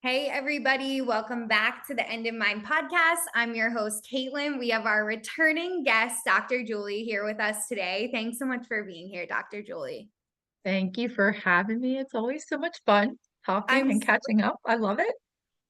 Hey, everybody. Welcome back to the End in Mind podcast. I'm your host, Caitlin. We have our returning guest, Dr. Julie, here with us today. Thanks so much for being here, Dr. Julie. Thank you for having me. It's always so much fun talking I'm and catching up. I love it.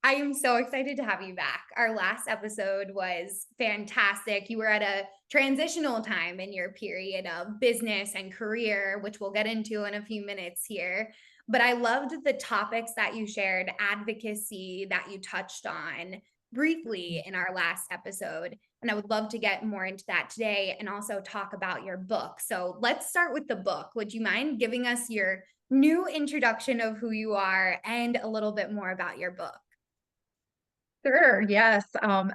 I am so excited to have you back. Our last episode was fantastic. You were at a transitional time in your period of business and career, which we'll get into in a few minutes here. But I loved the topics that you shared, advocacy that you touched on briefly in our last episode. And I would love to get more into that today and also talk about your book. So let's start with the book. Would you mind giving us your new introduction of who you are and a little bit more about your book? Sure, yes.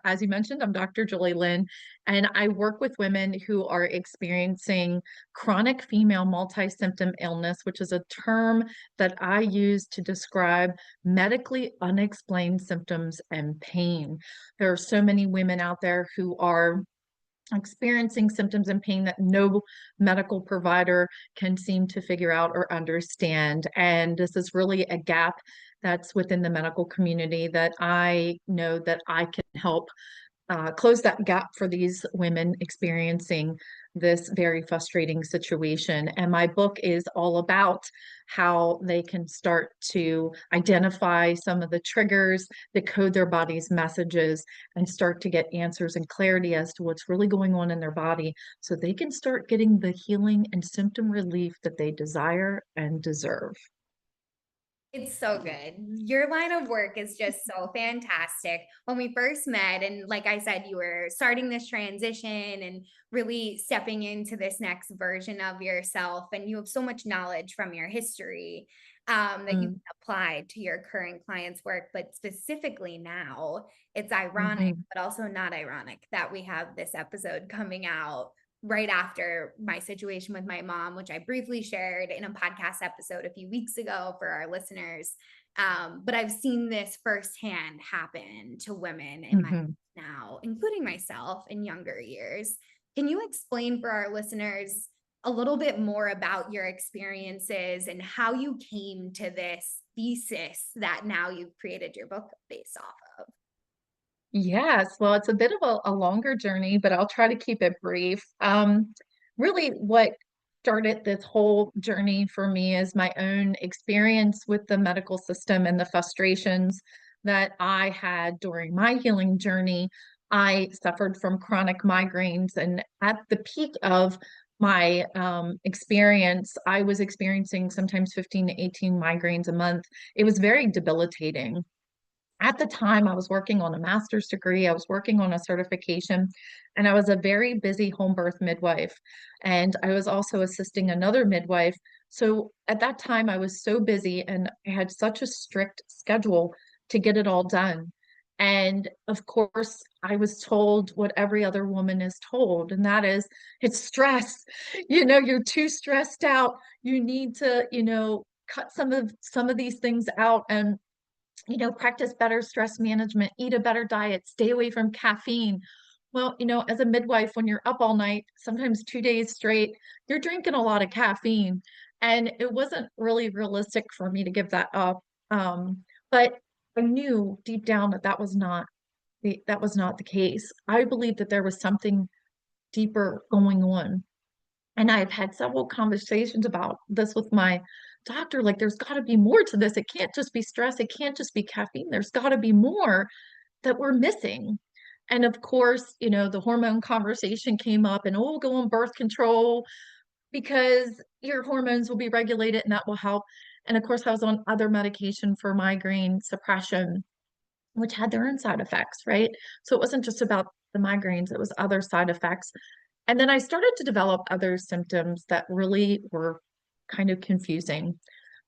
As you mentioned, I'm Dr. Julie Lynn, and I work with women who are experiencing chronic female multi-symptom illness, which is a term that I use to describe medically unexplained symptoms and pain. There are so many women out there who are experiencing symptoms and pain that no medical provider can seem to figure out or understand. And this is really a gap that's within the medical community that I know that I can help close that gap for these women experiencing this very frustrating situation. And my book is all about how they can start to identify some of the triggers, decode their body's messages, and start to get answers and clarity as to what's really going on in their body so they can start getting the healing and symptom relief that they desire and deserve. It's so good. Your line of work is just so fantastic. When we first met, and like I said, you were starting this transition and really stepping into this next version of yourself, and you have so much knowledge from your history that you Mm, can apply to your current clients' work. But specifically now, it's ironic, mhm, but also not ironic that we have this episode coming out right after my situation with my mom, which I briefly shared in a podcast episode a few weeks ago for our listeners. But I've seen this firsthand happen to women in my life mhm. now, including myself in younger years. Can you explain for our listeners a little bit more about your experiences and how you came to this thesis that now you've created your book based off of? Yes, well, it's a bit of a longer journey, but I'll try to keep it brief. Really, what started this whole journey for me is my own experience with the medical system and the frustrations that I had during my healing journey. I suffered from chronic migraines, and at the peak of my experience, I was experiencing sometimes 15 to 18 migraines a month. It was very debilitating. At the time, I was working on a master's degree, I was working on a certification, and I was a very busy home birth midwife. And I was also assisting another midwife. So at that time, I was so busy and I had such a strict schedule to get it all done. And of course, I was told what every other woman is told, and that is it's stress. You're too stressed out. You need to, cut some of these things out and practice better stress management, eat a better diet, stay away from caffeine. Well, as a midwife, when you're up all night, sometimes 2 days straight, you're drinking a lot of caffeine. And it wasn't really realistic for me to give that up. But I knew deep down that that was not the case. I believed that there was something deeper going on. And I've had several conversations about this with my doctor. Like, there's got to be more to this. It can't just be stress. It can't just be caffeine. There's got to be more that we're missing. And of course, the hormone conversation came up and, oh, go on birth control because your hormones will be regulated and that will help. And of course, I was on other medication for migraine suppression, which had their own side effects, right? So it wasn't just about the migraines, it was other side effects. And then I started to develop other symptoms that really were kind of confusing.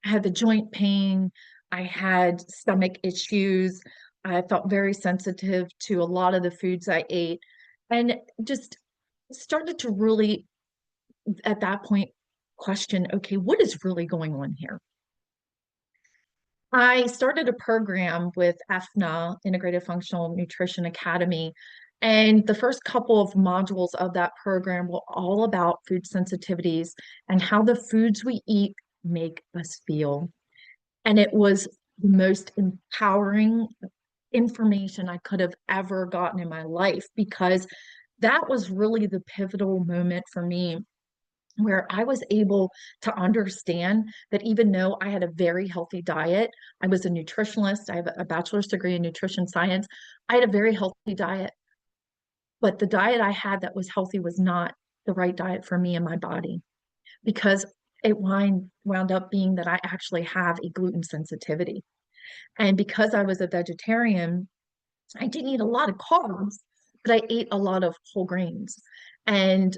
I had the joint pain, I had stomach issues, I felt very sensitive to a lot of the foods I ate, and just started to really, at that point, question, okay, what is really going on here? I started a program with EFNA, Integrated Functional Nutrition Academy, and the first couple of modules of that program were all about food sensitivities and how the foods we eat make us feel. And it was the most empowering information I could have ever gotten in my life, because that was really the pivotal moment for me where I was able to understand that even though I had a very healthy diet, I was a nutritionalist, I have a bachelor's degree in nutrition science, I had a very healthy diet, but the diet I had that was healthy was not the right diet for me and my body, because it wound up being that I actually have a gluten sensitivity. And because I was a vegetarian, I didn't eat a lot of carbs, but I ate a lot of whole grains. And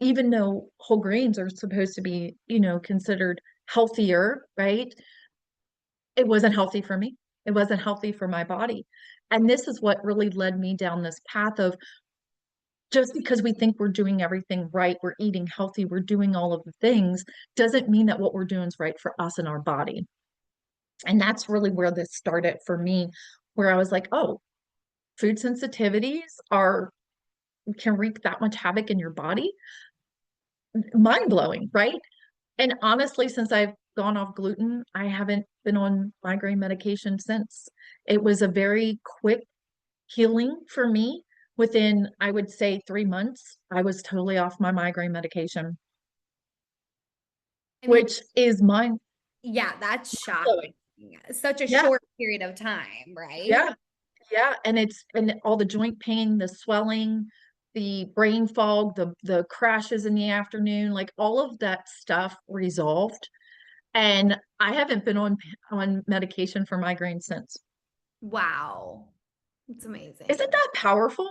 even though whole grains are supposed to be, considered healthier, right? It wasn't healthy for me. It wasn't healthy for my body. And this is what really led me down this path of, just because we think we're doing everything right, we're eating healthy, we're doing all of the things, doesn't mean that what we're doing is right for us and our body. And that's really where this started for me, where I was like, oh, food sensitivities are can wreak that much havoc in your body. Mind blowing, right? And honestly, since I've gone off gluten, I haven't been on migraine medication since. It was a very quick healing for me. Within, I would say, 3 months, I was totally off my migraine medication, I mean, which is mind yeah, that's blowing. shocking. Such a Yeah, short period of time, right? yeah, yeah. And all the joint pain, the swelling, the brain fog, the crashes in the afternoon, like all of that stuff resolved. And I haven't been on medication for migraine since. Wow. It's amazing. Isn't that powerful?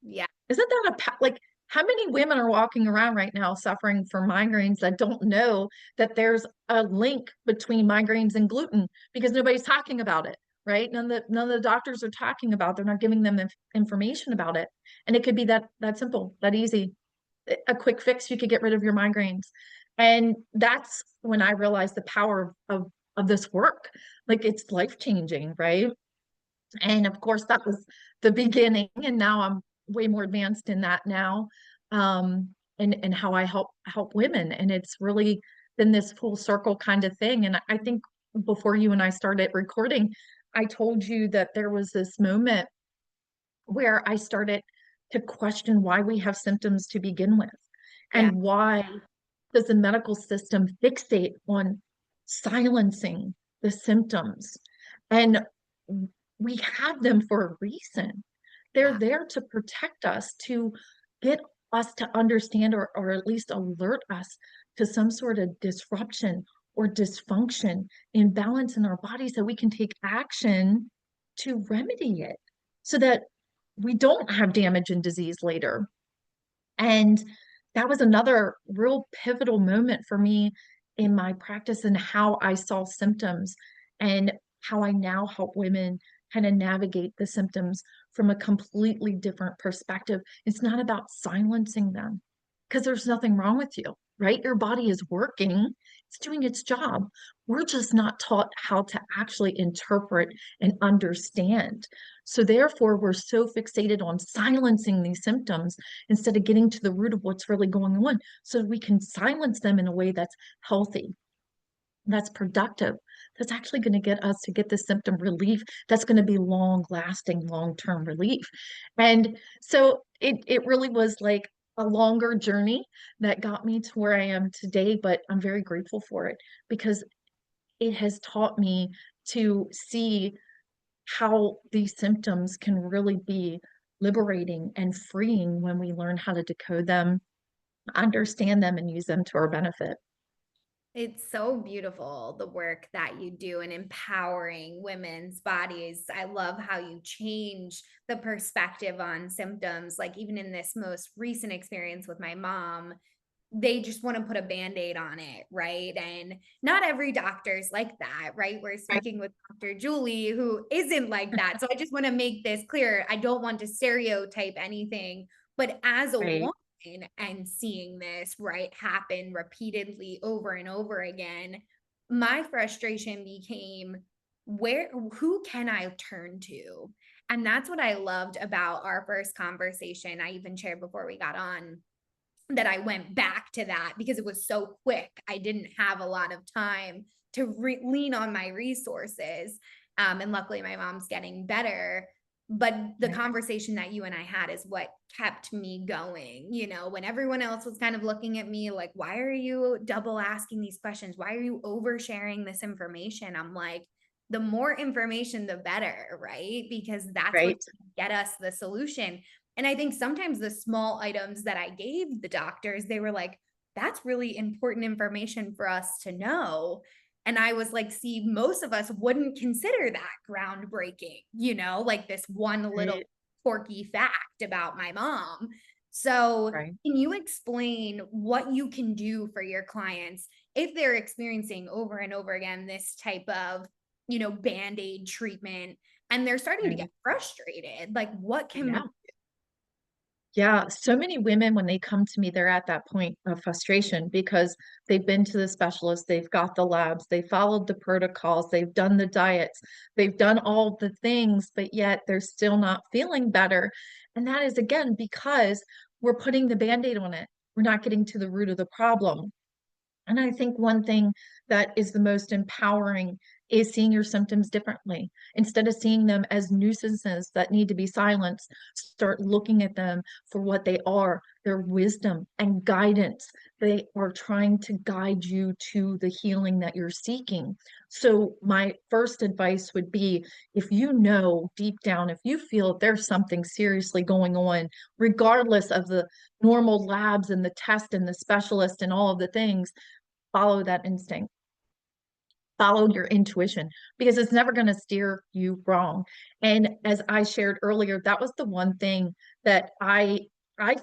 Yeah. Isn't that like, how many women are walking around right now suffering from migraines that don't know that there's a link between migraines and gluten, because nobody's talking about it, right? None of the doctors are talking about, they're not giving them information about it. And it could be that simple, that easy. A quick fix, you could get rid of your migraines. And that's when I realized the power of this work. Like, it's life changing, right? And of course, that was the beginning. And now I'm way more advanced in that now. And how I help women. And it's really been this full circle kind of thing. And I think before you and I started recording, I told you that there was this moment where I started to question why we have symptoms to begin with, Yeah. and why does the medical system fixate on silencing the symptoms? And we have them for a reason. They're Yeah. there to protect us, to get us to understand, or at least alert us to some sort of disruption or dysfunction, imbalance in our bodies, so we can take action to remedy it, so that we don't have damage and disease later. And that was another real pivotal moment for me in my practice, and how I saw symptoms, and how I now help women kind of navigate the symptoms from a completely different perspective. It's not about silencing them, because there's nothing wrong with you, right? Your body is working, it's doing its job. We're just not taught how to actually interpret and understand. So, therefore, we're so fixated on silencing these symptoms instead of getting to the root of what's really going on, so we can silence them in a way that's healthy, that's productive, that's actually going to get us to get the symptom relief, that's going to be long lasting, long term relief. And so it really was like a longer journey that got me to where I am today, but I'm very grateful for it, because it has taught me to see how these symptoms can really be liberating and freeing when we learn how to decode them, understand them, and use them to our benefit. It's so beautiful, the work that you do in empowering women's bodies. I love how you change the perspective on symptoms. Like, even in this most recent experience with my mom, they just want to put a band-aid on it, right? And not every doctor is like that, right? We're Right. speaking with Dr. Julie, who isn't like that. So I just want to make this clear. I don't want to stereotype anything, but as a Right. woman and seeing this, right, happen repeatedly over and over again, my frustration became, who can I turn to? And that's what I loved about our first conversation. I even shared before we got on that I went back to that because it was so quick. I didn't have a lot of time lean on my resources. And luckily my mom's getting better. But the Right. conversation that you and I had is what kept me going, when everyone else was kind of looking at me like, why are you double asking these questions? Why are you oversharing this information? I'm like, the more information, the better, right? Because that's what's Right. going to get us the solution. And I think sometimes the small items that I gave the doctors, they were like, that's really important information for us to know. And I was like, see, most of us wouldn't consider that groundbreaking, like this one little Right. quirky fact about my mom. So, Right. can you explain what you can do for your clients if they're experiencing over and over again this type of, band aid treatment and they're starting to get Right. frustrated? Like, what can we? Yeah. Yeah, so many women, when they come to me, they're at that point of frustration because they've been to the specialist, they've got the labs, they followed the protocols, they've done the diets, they've done all the things, but yet they're still not feeling better. And that is, again, because we're putting the Band-Aid on it. We're not getting to the root of the problem. And I think one thing that is the most empowering is seeing your symptoms differently. Instead of seeing them as nuisances that need to be silenced, start looking at them for what they are, their wisdom and guidance. They are trying to guide you to the healing that you're seeking. So my first advice would be, if you know deep down, if you feel there's something seriously going on, regardless of the normal labs and the test and the specialist and all of the things, follow that instinct, follow your intuition, because it's never going to steer you wrong. And as I shared earlier, that was the one thing that I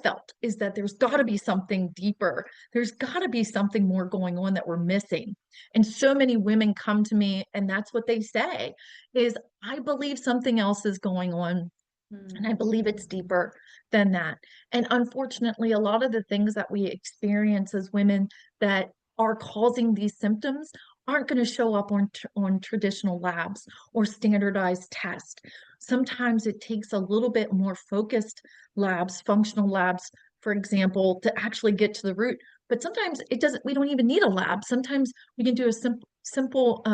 felt, is that there's got to be something deeper. There's got to be something more going on that we're missing. And so many women come to me and that's what they say is, I believe something else is going on. And I Hmm. believe it's deeper than that. And unfortunately, a lot of the things that we experience as women that are causing these symptoms aren't going to show up on traditional labs or standardized tests. Sometimes it takes a little bit more focused labs, functional labs, for example, to actually get to the root. But sometimes it doesn't, we don't even need a lab. Sometimes we can do a simple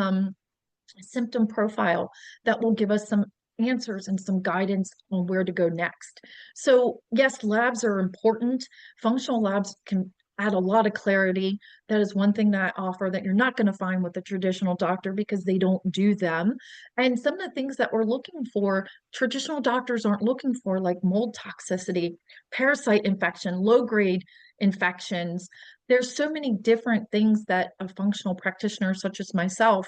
symptom profile that will give us some answers and some guidance on where to go next. So, yes, labs are important. Functional labs can add a lot of clarity. That is one thing that I offer that you're not going to find with a traditional doctor because they don't do them. And some of the things that we're looking for, traditional doctors aren't looking for, like mold toxicity, parasite infection, low grade infections. There's so many different things that a functional practitioner such as myself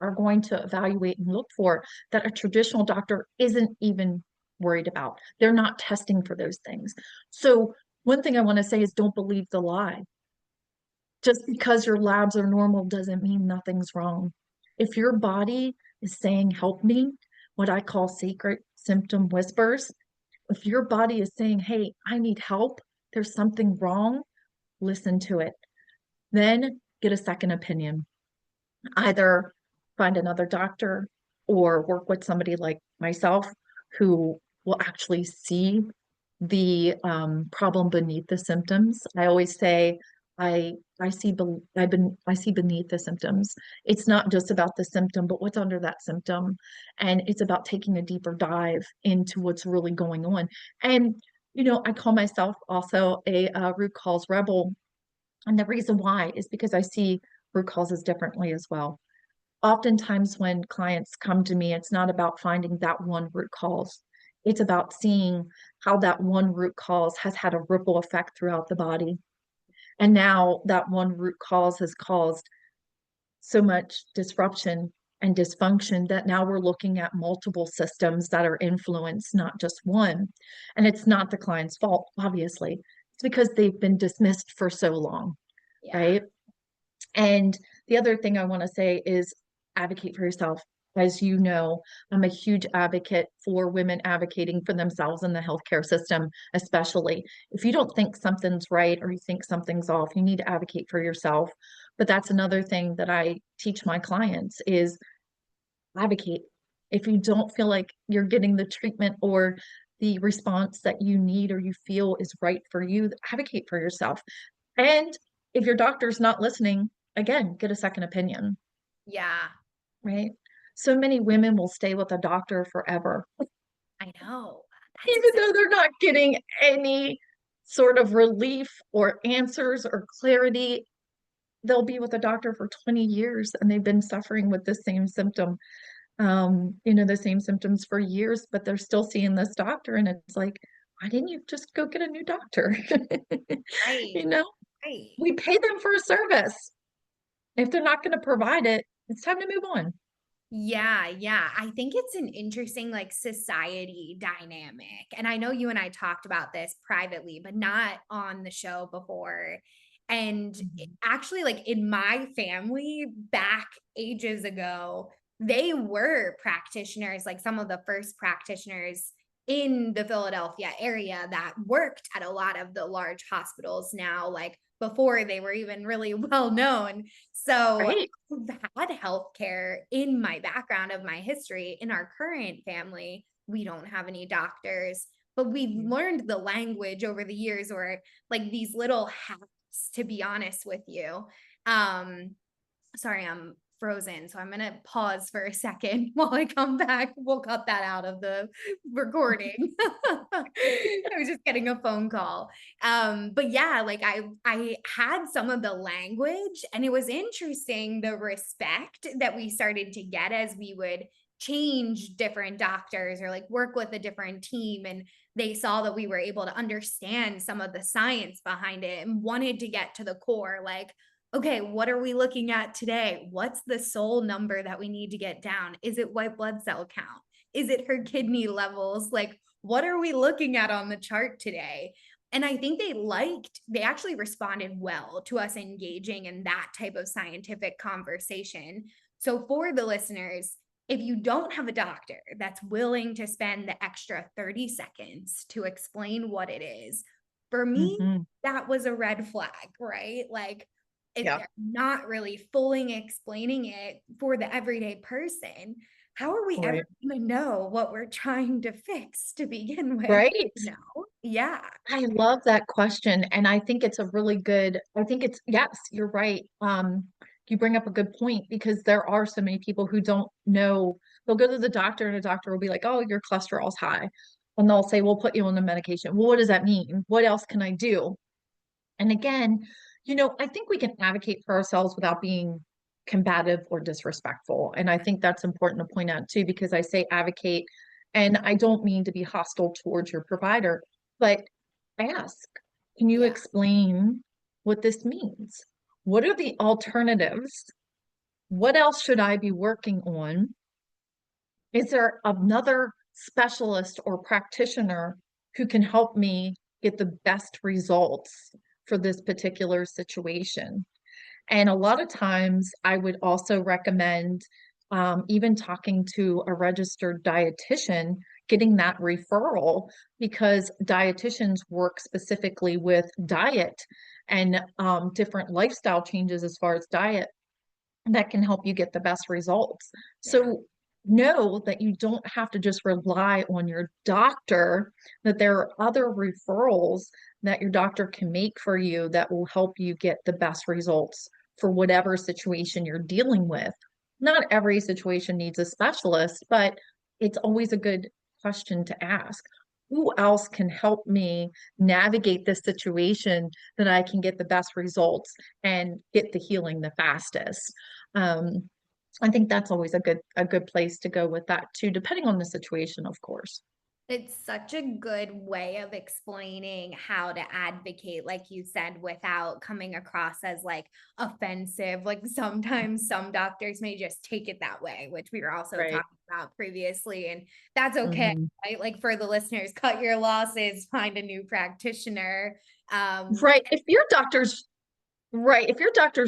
are going to evaluate and look for that a traditional doctor isn't even worried about. They're not testing for those things. So, one thing I want to say is, don't believe the lie. Just because your labs are normal doesn't mean nothing's wrong. If your body is saying, help me, what I call secret symptom whispers, if your body is saying, hey, I need help, there's something wrong, listen to it. Then get a second opinion. Either find another doctor or work with somebody like myself who will actually see the problem beneath the symptoms. I always say I see I see beneath the symptoms. It's not just about the symptom, but what's under that symptom, and it's about taking a deeper dive into what's really going on. And I call myself also a root cause rebel, and the reason why is because I see root causes differently as well. Oftentimes when clients come to me, it's not about finding that one root cause. It's about seeing how that one root cause has had a ripple effect throughout the body. And now that one root cause has caused so much disruption and dysfunction that now we're looking at multiple systems that are influenced, not just one. And it's not the client's fault, obviously. It's because they've been dismissed for so long, Yeah. right? And the other thing I want to say is, advocate for yourself. As you know, I'm a huge advocate for women advocating for themselves in the healthcare system, especially. If you don't think something's right or you think something's off, you need to advocate for yourself. But that's another thing that I teach my clients is advocate. If you don't feel like you're getting the treatment or the response that you need or you feel is right for you, advocate for yourself. And if your doctor's not listening, again, get a second opinion, Yeah, right? So many women will stay with a doctor forever, I know. That's even exactly. though they're not getting any sort of relief or answers or clarity. They'll be with a doctor for 20 years and they've been suffering with the same symptom, the same symptoms for years, but they're still seeing this doctor. And it's like, why didn't you just go get a new doctor? Right, You know, right. we pay them for a service. If they're not going to provide it, it's time to move on. Yeah, yeah. I think it's an interesting like society dynamic. And I know you and I talked about this privately, but not on the show before. And Mhm. actually, like in my family back ages ago, they were practitioners, like some of the first practitioners in the Philadelphia area that worked at a lot of the large hospitals now, like before they were even really well known. So Right. had healthcare in my background of my history. In our current family, we don't have any doctors, but we've learned the language over the years, or like these little hacks, to be honest with you. Um, Sorry, I'm frozen. So I'm going to pause for a second while I come back. We'll cut that out of the recording. I was just getting a phone call. But yeah, like I had some of the language, and it was interesting the respect that we started to get as we would change different doctors or like work with a different team, and they saw that we were able to understand some of the science behind it and wanted to get to the core, like, okay, what are we looking at today? What's the soul number that we need to get down? Is it white blood cell count? Is it her kidney levels? Like, what are we looking at on the chart today? And I think they actually responded well to us engaging in that type of scientific conversation. So, for the listeners, if you don't have a doctor that's willing to spend the extra 30 seconds to explain what it is, for me, Mhm. that was a red flag, right? Like, if Yeah. they're not really fully explaining it for the everyday person, how are we ever Right. gonna know what we're trying to fix to begin with? Right. No. Yeah. I love that question. And I think it's a really good, I think it's, yes, you're right. You bring up a good point because there are so many people who don't know. They'll go to the doctor and the doctor will be like, oh, your cholesterol's high. And they'll say, we'll put you on the medication. Well, what does that mean? What else can I do? And again, I think we can advocate for ourselves without being combative or disrespectful. And I think that's important to point out too, because I say advocate, and I don't mean to be hostile towards your provider, but ask, can you Yeah. explain what this means? What are the alternatives? What else should I be working on? Is there another specialist or practitioner who can help me get the best results for this particular situation? And a lot of times, I would also recommend even talking to a registered dietitian, getting that referral, because dietitians work specifically with diet and different lifestyle changes as far as diet that can help you get the best results. Yeah. So know that you don't have to just rely on your doctor, that there are other referrals that your doctor can make for you that will help you get the best results for whatever situation you're dealing with. Not every situation needs a specialist, but it's always a good question to ask. Who else can help me navigate this situation that I can get the best results and get the healing the fastest? Um, I think that's always a good place to go with that too, depending on the situation, of course. It's such a good way of explaining how to advocate, like you said, without coming across as like offensive. Like sometimes some doctors may just take it that way, which we were also Right. talking about previously. And that's okay, Mhm. right? Like for the listeners, cut your losses, find a new practitioner. Um, Right. If your doctor's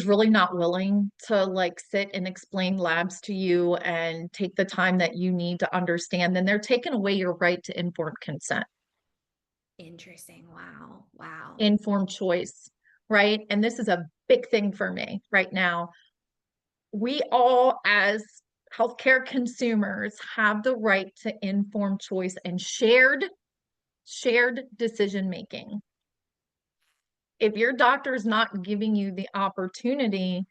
really not willing to like sit and explain labs to you and take the time that you need to understand, then they're taking away your right to informed consent, Interesting. Wow. Wow. informed choice, right? And this is a big thing for me right now. We all, as healthcare consumers, have the right to informed choice and shared decision making. If your doctor is not giving you the opportunity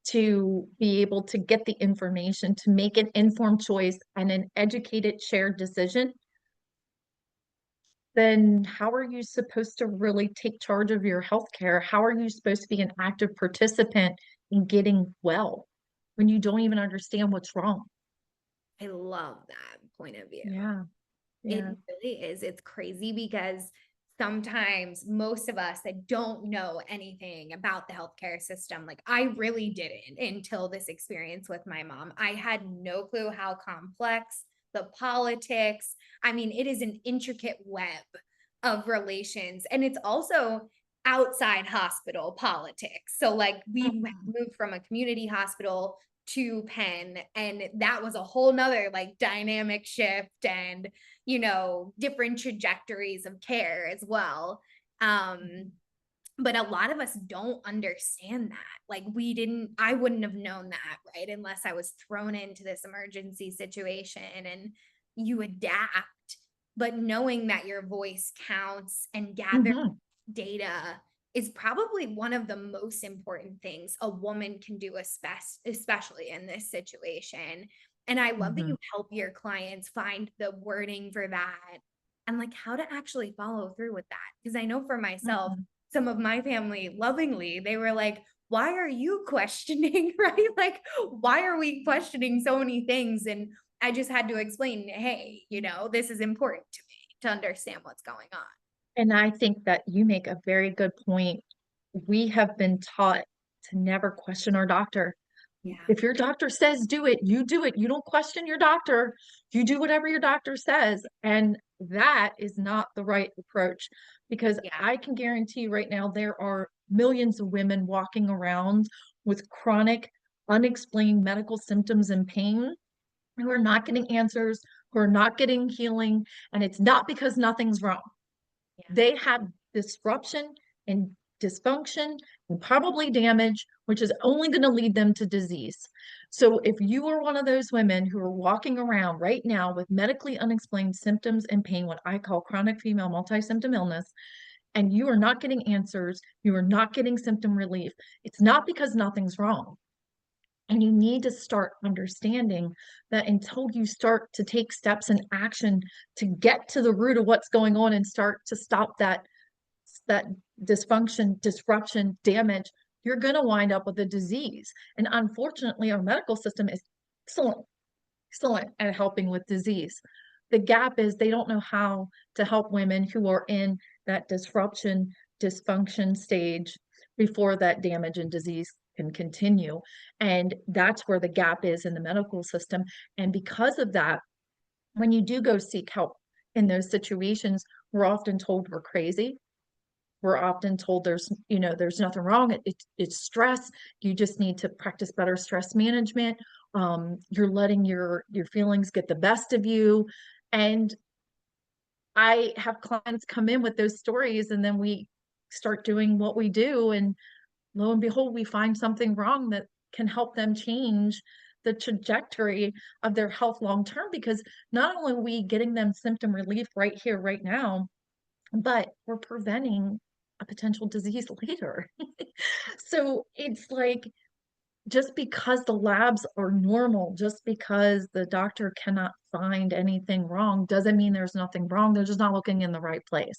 to be able to get the information, to make an informed choice and an educated, shared decision, then how are you supposed to really take charge of your healthcare? How are you supposed to be an active participant in getting well when you don't even understand what's wrong? I love that point of view. Yeah, It yeah. really is. It's crazy because sometimes most of us that don't know anything about the healthcare system, like I really didn't until this experience with my mom. I had no clue how complex the politics. I mean, it is an intricate web of relations, and it's also outside hospital politics. So like we Mhm, moved from a community hospital to Penn, and that was a whole nother like dynamic shift and different trajectories of care as well. mhm, But a lot of us don't understand that. Like I wouldn't have known that, right? Unless I was thrown into this emergency situation and you adapt. But knowing that your voice counts and gather mhm, data is probably one of the most important things a woman can do, especially in this situation. And I love that you mhm, help your clients find the wording for that and like how to actually follow through with that. Because I know for myself, mhm. some of my family lovingly, they were like, why are you questioning? Right? Like, why are we questioning so many things? And I just had to explain, hey, this is important to me to understand what's going on. And I think that you make a very good point. We have been taught to never question our doctor. Yeah. If your doctor says do it, you do it. You don't question your doctor. You do whatever your doctor says. And that is not the right approach because Yeah. I can guarantee you right now there are millions of women walking around with chronic, unexplained medical symptoms and pain who are not getting answers, who are not getting healing. And it's not because nothing's wrong. Yeah. They have disruption and dysfunction and probably damage, which is only going to lead them to disease. So, if you are one of those women who are walking around right now with medically unexplained symptoms and pain, what I call chronic female multi-symptom illness, and you are not getting answers, you are not getting symptom relief, it's not because nothing's wrong. And you need to start understanding that until you start to take steps and action to get to the root of what's going on and start to stop that dysfunction, disruption, damage, you're going to wind up with a disease. And unfortunately, our medical system is excellent, excellent at helping with disease. The gap is they don't know how to help women who are in that disruption, dysfunction stage before that damage and disease can continue. And that's where the gap is in the medical system. And because of that, when you do go seek help in those situations, we're often told we're crazy. We're often told there's nothing wrong. It's stress. You just need to practice better stress management. You're letting your feelings get the best of you. And I have clients come in with those stories, and then we start doing what we do, and lo and behold, we find something wrong that can help them change the trajectory of their health long term. Because not only are we getting them symptom relief right here, right now, but we're preventing a potential disease later. So it's like just because the labs are normal, just because the doctor cannot find anything wrong, doesn't mean there's nothing wrong. They're just not looking in the right place.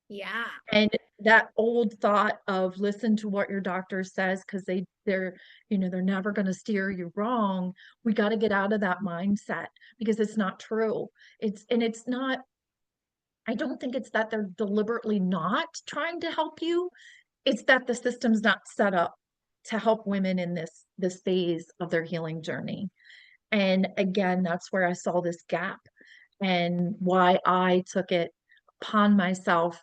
Yeah. And that old thought of listen to what your doctor says because they're never going to steer you wrong. We got to get out of that mindset because it's not true. It's not I don't think it's that they're deliberately not trying to help you. It's that the system's not set up to help women in this phase of their healing journey. And again, that's where I saw this gap and why I took it upon myself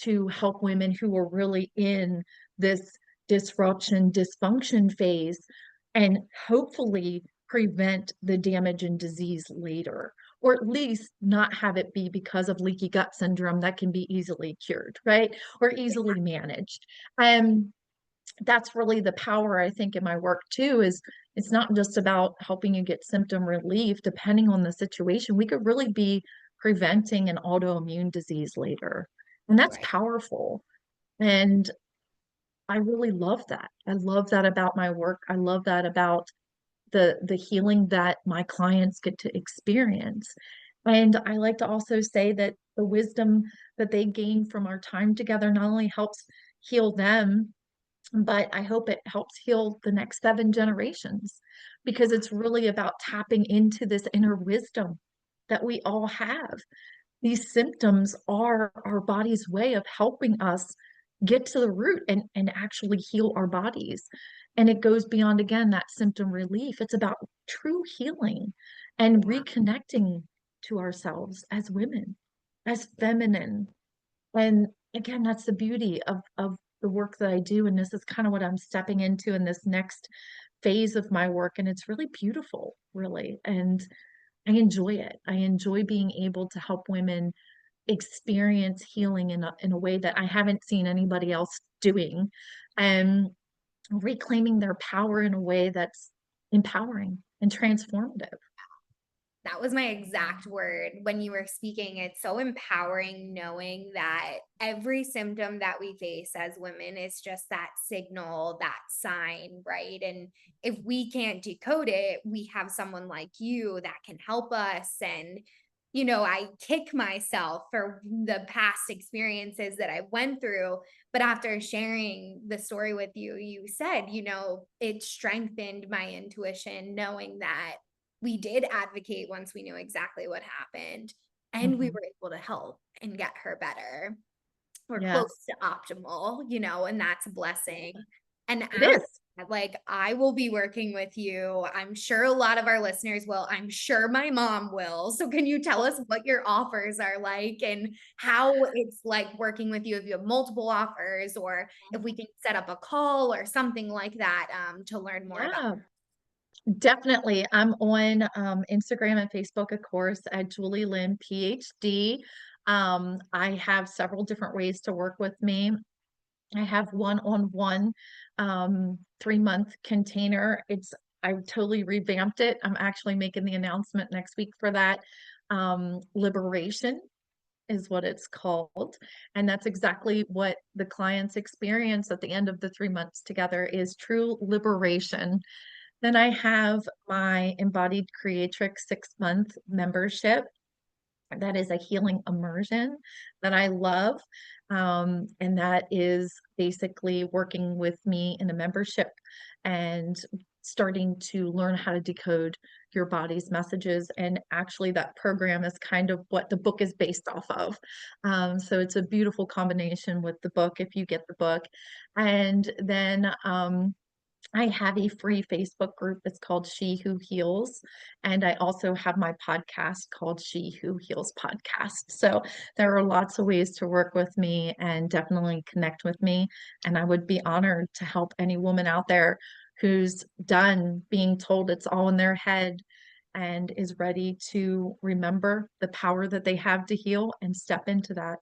to help women who were really in this disruption, dysfunction phase, and hopefully prevent the damage and disease later, or at least not have it be because of leaky gut syndrome that can be easily cured, right? Or easily managed. Um, that's really the power I think in my work too is it's not just about helping you get symptom relief depending on the situation. We could really be preventing an autoimmune disease later. And that's Right. powerful. And I really love that. I love that about my work. I love that about the healing that my clients get to experience. And I like to also say that the wisdom that they gain from our time together not only helps heal them, but I hope it helps heal the next 7 generations, because it's really about tapping into this inner wisdom that we all have. These symptoms are our body's way of helping us get to the root and actually heal our bodies. And it goes beyond, again, that symptom relief. It's about true healing and Yeah. reconnecting to ourselves as women, as feminine. And again, that's the beauty of the work that I do. And this is kind of what I'm stepping into in this next phase of my work. And it's really beautiful, really. And I enjoy it. I enjoy being able to help women experience healing in a way that I haven't seen anybody else doing, and reclaiming their power in a way that's empowering and transformative. That was my exact word when you were speaking. It's so empowering knowing that every symptom that we face as women is just that signal, that sign, right? And if we can't decode it, we have someone like you that can help us. And, I kick myself for the past experiences that I went through. But after sharing the story with you, you said, it strengthened my intuition, knowing that we did advocate once we knew exactly what happened, and we Mhm. were able to help and get her better or close Yes, to optimal, and that's a blessing. And it after is. that, like, I will be working with you. I'm sure a lot of our listeners will. I'm sure my mom will. So can you tell us what your offers are like and how it's like working with you if you have multiple offers, or if we can set up a call or something like that, to learn more about. Yeah, definitely. I'm on Instagram and Facebook, of course, at Julie Lynn PhD. I have several different ways to work with me. I have one-on-one 3-month container. I totally revamped it. I'm actually making the announcement next week for that. Liberation is what it's called. And that's exactly what the clients experience at the end of the 3 months together, is true liberation. Then I have my Embodied Creatrix 6-month membership. That is a healing immersion that I love. And that is basically working with me in a membership and starting to learn how to decode your body's messages. And actually, that program is kind of what the book is based off of. So it's a beautiful combination with the book if you get the book. And then I have a free Facebook group that's called She Who Heals. And I also have my podcast called She Who Heals Podcast. So there are lots of ways to work with me and definitely connect with me. And I would be honored to help any woman out there who's done being told it's all in their head and is ready to remember the power that they have to heal and step into that.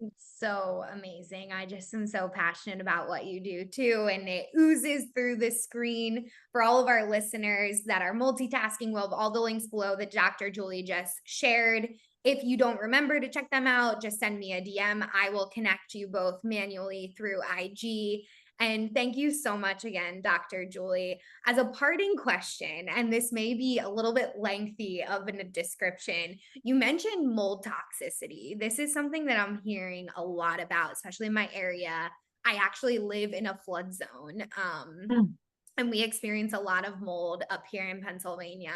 It's so amazing. I just am so passionate about what you do too. And it oozes through the screen for all of our listeners that are multitasking. We'll have all the links below that Dr. Julie just shared. If you don't remember to check them out, just send me a DM. I will connect you both manually through IG. And thank you so much again, Dr. Julie. As a parting question, and this may be a little bit lengthy of a description, you mentioned mold toxicity. This is something that I'm hearing a lot about, especially in my area. I actually live in a flood zone, Mm, and we experience a lot of mold up here in Pennsylvania.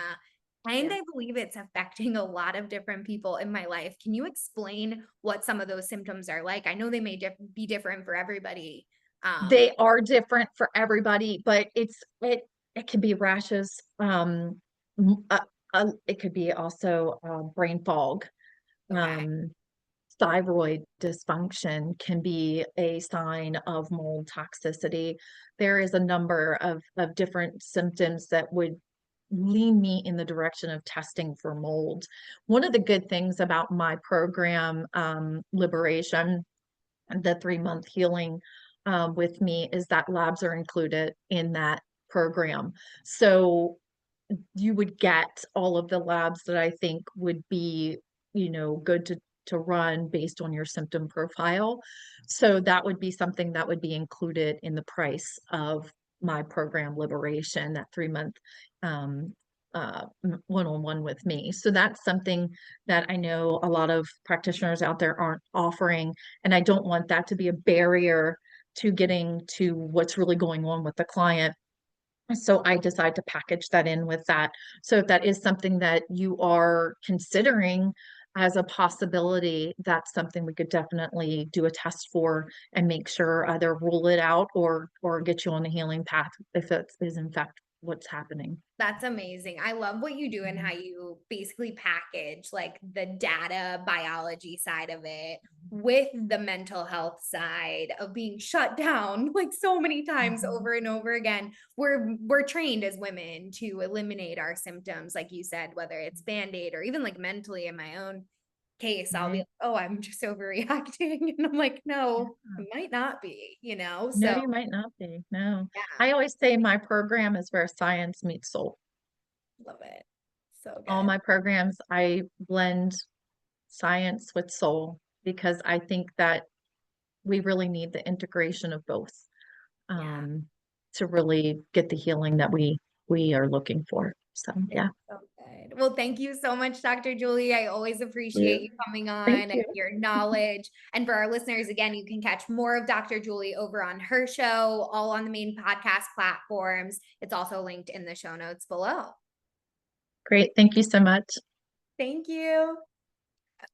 And yeah. I believe it's affecting a lot of different people in my life. Can you explain what some of those symptoms are like? I know they may be different for everybody. They are different for everybody, but it can be rashes. M- uh, it could be also brain fog. Okay. Um, Thyroid dysfunction can be a sign of mold toxicity. There is a number of different symptoms that would lean me in the direction of testing for mold. One of the good things about my program, Liberation, the 3-month healing with me, is that labs are included in that program. So you would get all of the labs that I think would be, good to to run based on your symptom profile. So that would be something that would be included in the price of my program Liberation, that 3-month one-on-one with me. So that's something that I know a lot of practitioners out there aren't offering, and I don't want that to be a barrier to getting to what's really going on with the client. So I decide to package that in with that. So if that is something that you are considering as a possibility, that's something we could definitely do a test for and make sure either rule it out or get you on the healing path if it is in fact what's happening. That's amazing. I love what you do and how you basically package like the data biology side of it with the mental health side of being shut down like so many times Mhm. over and over again. We're trained as women to eliminate our symptoms, like you said, whether it's band-aid or even like mentally in my own case, I'll be Right. like, oh, I'm just overreacting. And I'm like, no, it might not be, No, So you might not be. No. yeah, I always say my program is where science meets soul. love it. So All good. my programs, I blend science with soul because I think that we really need the integration of both Yeah. um, to really get the healing that we are looking for. So It's yeah, so good. Well, thank you so much, Dr. Julie. I always appreciate you coming thank on and you. your knowledge. And for our listeners, again, you can catch more of Dr. Julie over on her show, all on the main podcast platforms. It's also linked in the show notes below. Great. Thank you so much. Thank you.